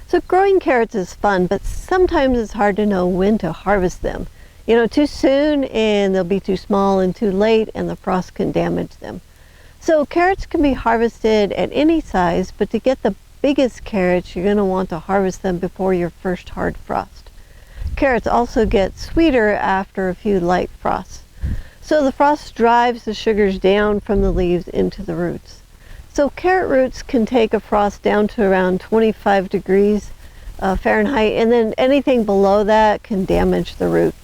So growing carrots is fun, but sometimes it's hard to know when to harvest them. You know, too soon and they'll be too small, and too late and the frost can damage them. So carrots can be harvested at any size, but to get the biggest carrots, you're going to want to harvest them before your first hard frost. Carrots also get sweeter after a few light frosts. So the frost drives the sugars down from the leaves into the roots. So carrot roots can take a frost down to around 25 degrees Fahrenheit, and then anything below that can damage the root.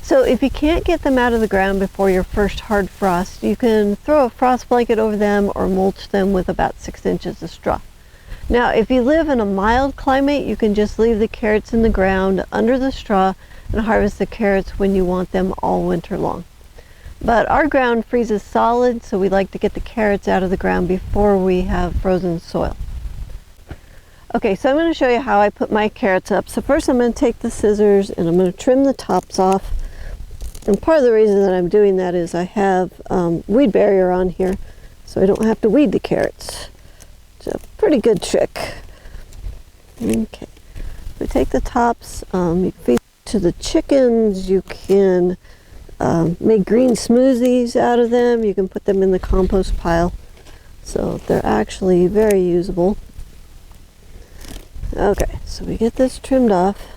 So if you can't get them out of the ground before your first hard frost, you can throw a frost blanket over them or mulch them with about 6 inches of straw. Now, if you live in a mild climate, you can just leave the carrots in the ground under the straw and harvest the carrots when you want them all winter long. But our ground freezes solid, so we like to get the carrots out of the ground before we have frozen soil. Okay, so I'm going to show you how I put my carrots up. So first I'm going to take the scissors and I'm going to trim the tops off. And part of the reason that I'm doing that is I have weed barrier on here, so I don't have to weed the carrots. It's a pretty good trick. Okay, we take the tops, you feed to the chickens, you can make green smoothies out of them, you can put them in the compost pile. So they're actually very usable. Okay, so we get this trimmed off.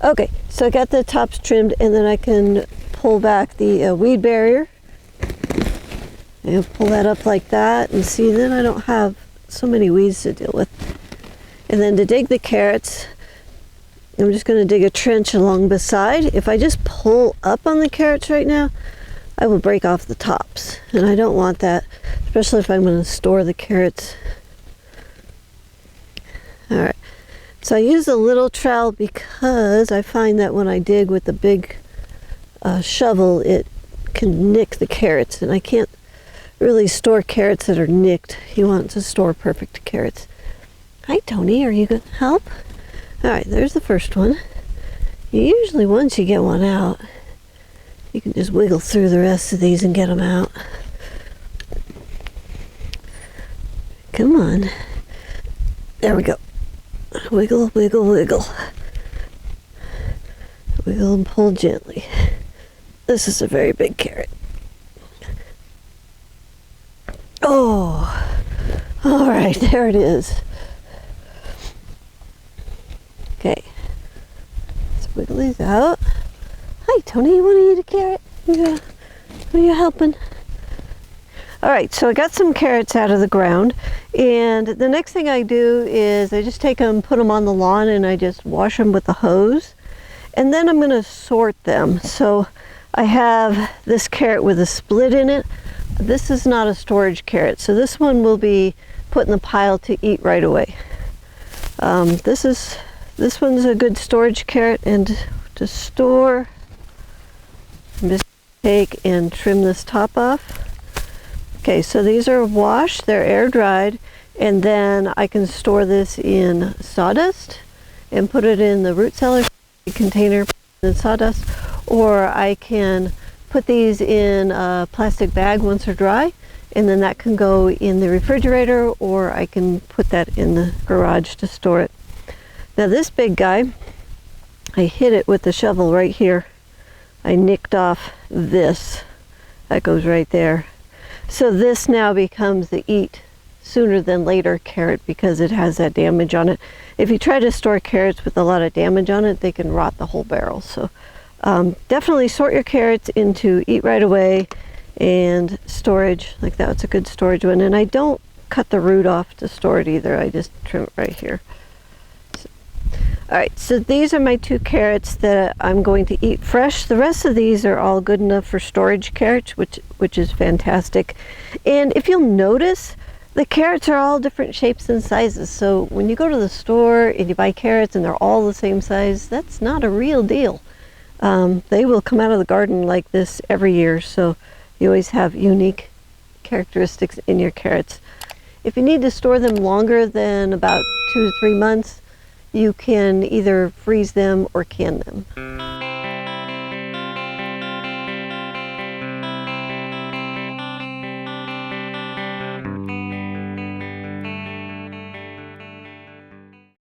Okay, so I got the tops trimmed, and then I can pull back the weed barrier and pull that up like that, and see, then I don't have so many weeds to deal with. And then to dig the carrots, I'm just going to dig a trench along the side. If I just pull up on the carrots right now, I will break off the tops, and I don't want that, especially if I'm going to store the carrots. Alright, so I use a little trowel because I find that when I dig with the big shovel, it can nick the carrots, and I can't really store carrots that are nicked. You want to store perfect carrots. Hi Tony, are you going to help? Alright, there's the first one. Usually once you get one out, you can just wiggle through the rest of these and get them out. Come on. There we go. Wiggle, wiggle, wiggle. Wiggle and pull gently. This is a very big carrot. Oh, all right, there it is. Okay, let's wiggle these out. Hi, Tony, you want to eat a carrot? Yeah. Are you helping? All right, so I got some carrots out of the ground, and the next thing I do is I just take them, put them on the lawn, and I just wash them with a hose, and then I'm going to sort them. So I have this carrot with a split in it. This is not a storage carrot, so this one will be put in the pile to eat right away. This one's a good storage carrot, and to store, I'm just going to take and trim this top off. Okay, so these are washed, they're air dried, and then I can store this in sawdust and put it in the root cellar container in sawdust, or I can put these in a plastic bag once they're dry, and then that can go in the refrigerator, or I can put that in the garage to store it. Now this big guy, I hit it with the shovel right here. I nicked off this. That goes right there. So this now becomes the eat sooner than later carrot because it has that damage on it. If you try to store carrots with a lot of damage on it, they can rot the whole barrel. So definitely sort your carrots into eat right away and storage. Like that's a good storage one. And I don't cut the root off to store it either. I just trim it right here. All right, so these are my 2 carrots that I'm going to eat fresh. The rest of these are all good enough for storage carrots, which is fantastic. And if you'll notice, the carrots are all different shapes and sizes. So when you go to the store and you buy carrots and they're all the same size, that's not a real deal. They will come out of the garden like this every year, so you always have unique characteristics in your carrots. If you need to store them longer than about 2 to 3 months, you can either freeze them or can them.